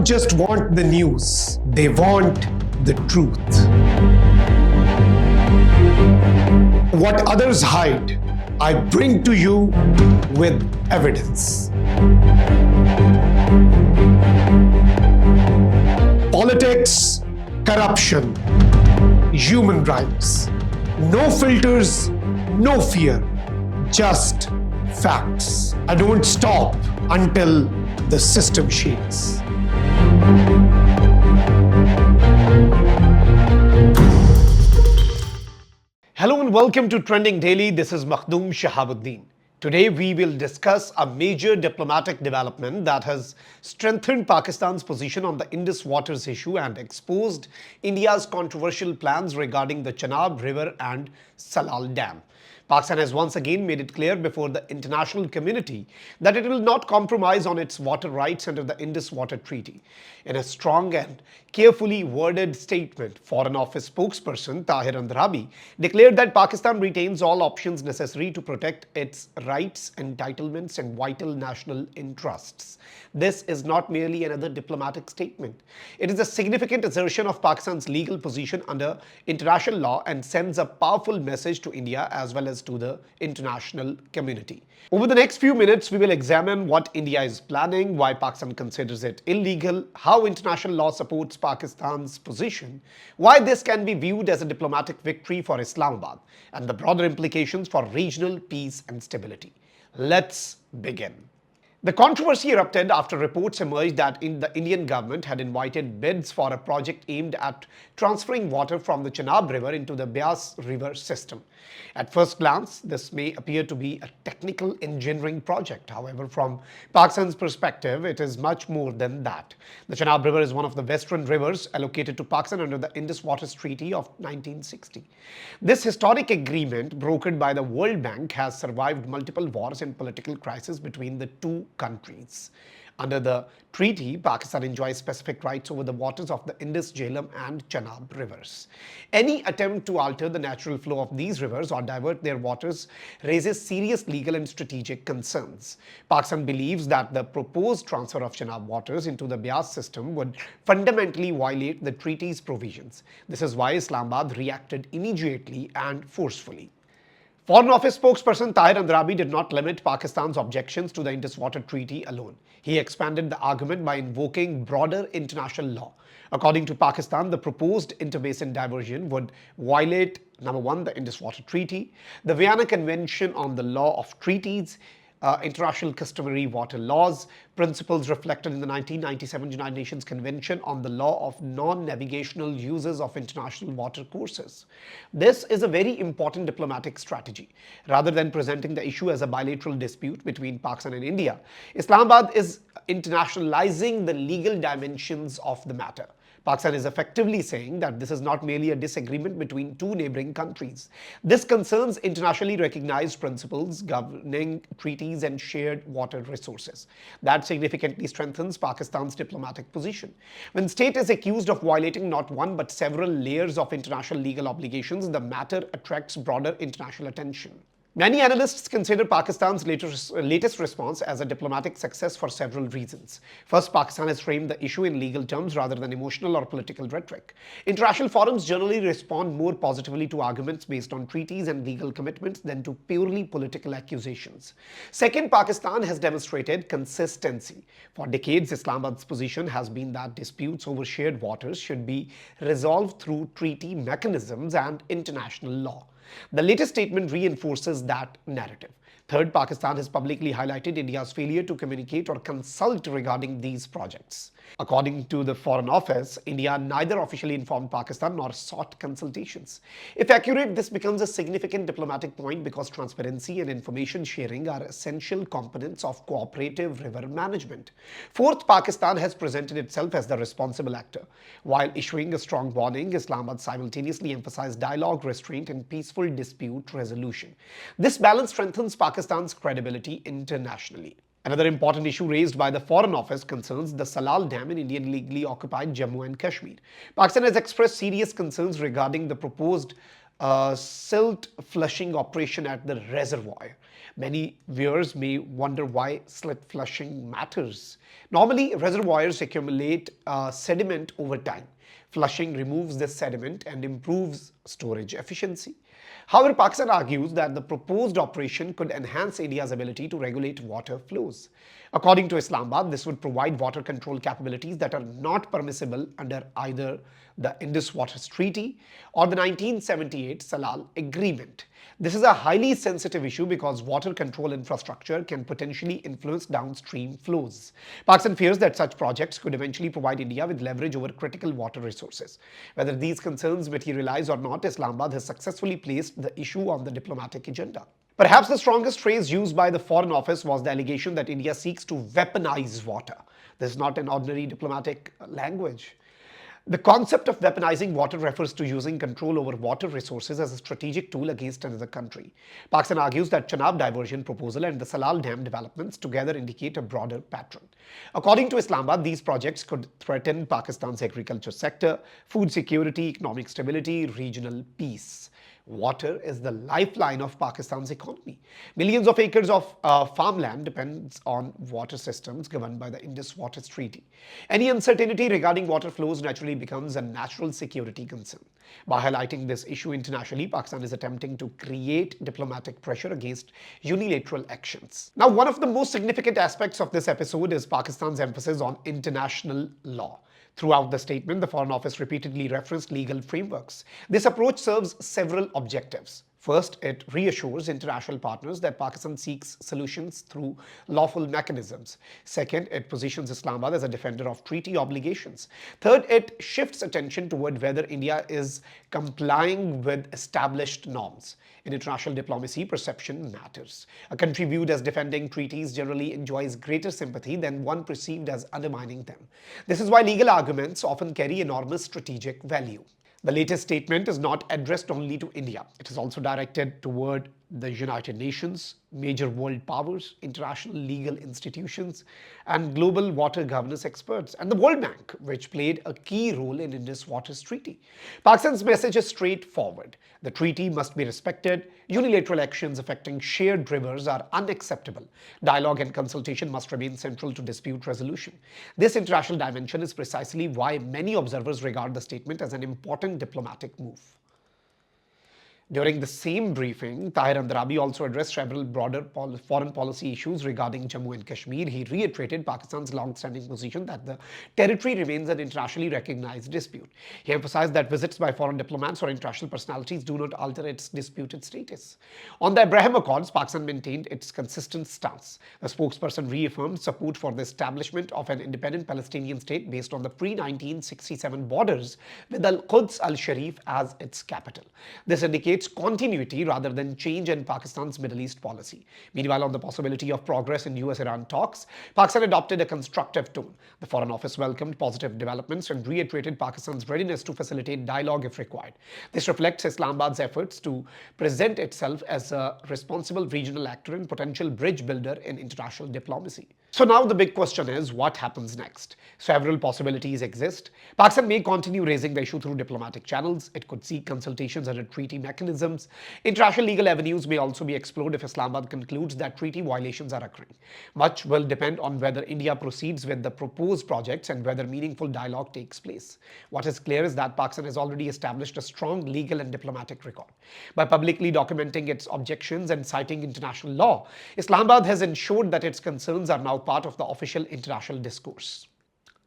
don't just want the news, they want the truth. What others hide, I bring to you with evidence. Politics, corruption, human rights. No filters, no fear, just facts. I don't stop until the system shakes. Hello and welcome to Trending Daily. This is Makhdoom Shahabuddin. Today we will discuss a major diplomatic development that has strengthened Pakistan's position on the Indus Waters issue and exposed India's controversial plans regarding the Chenab River and Salal Dam. Pakistan has once again made it clear before the international community that it will not compromise on its water rights under the Indus Waters Treaty. In a strong and carefully worded statement, Foreign Office spokesperson Tahir Andrabi declared that Pakistan retains all options necessary to protect its rights, entitlements and vital national interests. This is not merely another diplomatic statement. It is a significant assertion of Pakistan's legal position under international law and sends a powerful message to India as well as to the international community. Over the next few minutes, we will examine what India is planning, why Pakistan considers it illegal, how international law supports Pakistan's position, why this can be viewed as a diplomatic victory for Islamabad, and the broader implications for regional peace and stability. Let's begin. The controversy erupted after reports emerged that the Indian government had invited bids for a project aimed at transferring water from the Chenab River into the Beas River system. At first glance, this may appear to be a technical engineering project. However, from Pakistan's perspective, it is much more than that. The Chenab River is one of the western rivers allocated to Pakistan under the Indus Waters Treaty of 1960. This historic agreement, brokered by the World Bank, has survived multiple wars and political crises between the two countries. Under the treaty, Pakistan enjoys specific rights over the waters of the Indus, Jhelum and Chenab rivers. Any attempt to alter the natural flow of these rivers or divert their waters raises serious legal and strategic concerns. Pakistan believes that the proposed transfer of Chenab waters into the Beas system would fundamentally violate the treaty's provisions. This is why Islamabad reacted immediately and forcefully. Foreign Office spokesperson Tahir Andrabi did not limit Pakistan's objections to the Indus Waters Treaty alone. He expanded the argument by invoking broader international law. According to Pakistan, the proposed interbasin diversion would violate, number one, the Indus Waters Treaty, the Vienna Convention on the Law of Treaties, international customary water laws, principles reflected in the 1997 United Nations Convention on the Law of Non-Navigational Uses of International Water Courses. This is a very important diplomatic strategy. Rather than presenting the issue as a bilateral dispute between Pakistan and India, Islamabad is internationalizing the legal dimensions of the matter. Pakistan is effectively saying that this is not merely a disagreement between two neighboring countries. This concerns internationally recognized principles governing treaties and shared water resources. That significantly strengthens Pakistan's diplomatic position. When state is accused of violating not one but several layers of international legal obligations, the matter attracts broader international attention. Many analysts consider Pakistan's latest response as a diplomatic success for several reasons. First, Pakistan has framed the issue in legal terms rather than emotional or political rhetoric. International forums generally respond more positively to arguments based on treaties and legal commitments than to purely political accusations. Second, Pakistan has demonstrated consistency. For decades, Islamabad's position has been that disputes over shared waters should be resolved through treaty mechanisms and international law. The latest statement reinforces that narrative. Third, Pakistan has publicly highlighted India's failure to communicate or consult regarding these projects. According to the Foreign Office, India neither officially informed Pakistan nor sought consultations. If accurate, this becomes a significant diplomatic point because transparency and information sharing are essential components of cooperative river management. Fourth, Pakistan has presented itself as the responsible actor. While issuing a strong warning, Islamabad simultaneously emphasized dialogue, restraint, and peaceful dispute resolution. This balance strengthens Pakistan's credibility internationally. Another important issue raised by the Foreign Office concerns the Salal Dam in Indian illegally occupied Jammu and Kashmir. Pakistan has expressed serious concerns regarding the proposed a silt flushing operation at the reservoir. Many viewers may wonder why silt flushing matters. Normally, reservoirs accumulate sediment over time. Flushing removes this sediment and improves storage efficiency. However, Pakistan argues that the proposed operation could enhance India's ability to regulate water flows. According to Islamabad, this would provide water control capabilities that are not permissible under either the Indus Waters Treaty or the 1978 Salal Agreement. This is a highly sensitive issue because water control infrastructure can potentially influence downstream flows. Pakistan fears that such projects could eventually provide India with leverage over critical water resources. Whether these concerns materialize or not, Islamabad has successfully placed the issue on the diplomatic agenda. Perhaps the strongest phrase used by the Foreign Office was the allegation that India seeks to weaponize water. This is not an ordinary diplomatic language. The concept of weaponizing water refers to using control over water resources as a strategic tool against another country. Pakistan argues that Chenab diversion proposal and the Salal Dam developments together indicate a broader pattern. According to Islamabad, these projects could threaten Pakistan's agriculture sector, food security, economic stability, regional peace. Water is the lifeline of Pakistan's economy. Millions of acres of farmland depends on water systems governed by the Indus Waters Treaty. Any uncertainty regarding water flows naturally becomes a national security concern. By highlighting this issue internationally, Pakistan is attempting to create diplomatic pressure against unilateral actions. Now, one of the most significant aspects of this episode is Pakistan's emphasis on international law. Throughout the statement, the Foreign Office repeatedly referenced legal frameworks. This approach serves several objectives. First, it reassures international partners that Pakistan seeks solutions through lawful mechanisms. Second, it positions Islamabad as a defender of treaty obligations. Third, it shifts attention toward whether India is complying with established norms. In international diplomacy, perception matters. A country viewed as defending treaties generally enjoys greater sympathy than one perceived as undermining them. This is why legal arguments often carry enormous strategic value. The latest statement is not addressed only to India. It is also directed toward the United Nations, major world powers, international legal institutions, and global water governance experts, and the World Bank, which played a key role in Indus Waters Treaty. Pakistan's message is straightforward. The treaty must be respected. Unilateral actions affecting shared rivers are unacceptable. Dialogue and consultation must remain central to dispute resolution. This international dimension is precisely why many observers regard the statement as an important diplomatic move. During the same briefing, Tahir Andrabi also addressed several broader foreign policy issues regarding Jammu and Kashmir. He reiterated Pakistan's long-standing position that the territory remains an internationally recognized dispute. He emphasized that visits by foreign diplomats or international personalities do not alter its disputed status. On the Abraham Accords, Pakistan maintained its consistent stance. The spokesperson reaffirmed support for the establishment of an independent Palestinian state based on the pre-1967 borders with Al-Quds al-Sharif as its capital. This indicates continuity rather than change in Pakistan's Middle East policy. Meanwhile, on the possibility of progress in US-Iran talks, Pakistan adopted a constructive tone. The Foreign Office welcomed positive developments and reiterated Pakistan's readiness to facilitate dialogue if required. This reflects Islamabad's efforts to present itself as a responsible regional actor and potential bridge builder in international diplomacy. So now the big question is, what happens next? Several possibilities exist. Pakistan may continue raising the issue through diplomatic channels. It could seek consultations under treaty mechanisms. International legal avenues may also be explored if Islamabad concludes that treaty violations are occurring. Much will depend on whether India proceeds with the proposed projects and whether meaningful dialogue takes place. What is clear is that Pakistan has already established a strong legal and diplomatic record. By publicly documenting its objections and citing international law, Islamabad has ensured that its concerns are now part of the official international discourse.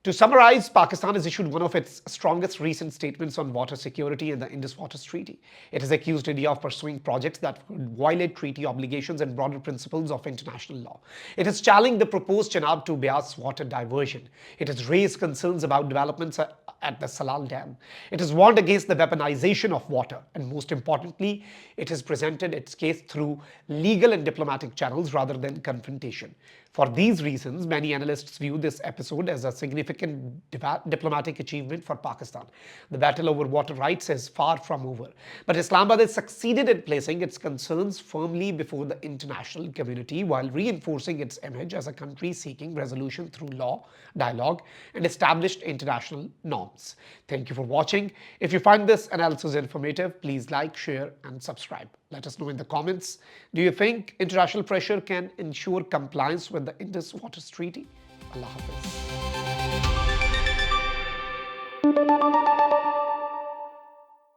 To summarize, Pakistan has issued one of its strongest recent statements on water security in the Indus Waters Treaty. It has accused India of pursuing projects that could violate treaty obligations and broader principles of international law. It has challenged the proposed Chenab to Beas water diversion. It has raised concerns about developments at the Salal Dam. It has warned against the weaponization of water, and most importantly, it has presented its case through legal and diplomatic channels rather than confrontation. For these reasons, many analysts view this episode as a significant significant diplomatic achievement for Pakistan. The battle over water rights is far from over, but Islamabad has succeeded in placing its concerns firmly before the international community while reinforcing its image as a country seeking resolution through law, dialogue, and established international norms. Thank you for watching. If you find this analysis informative, please like, share, and subscribe. Let us know in the comments. Do you think international pressure can ensure compliance with the Indus Waters Treaty? Allah Hafiz.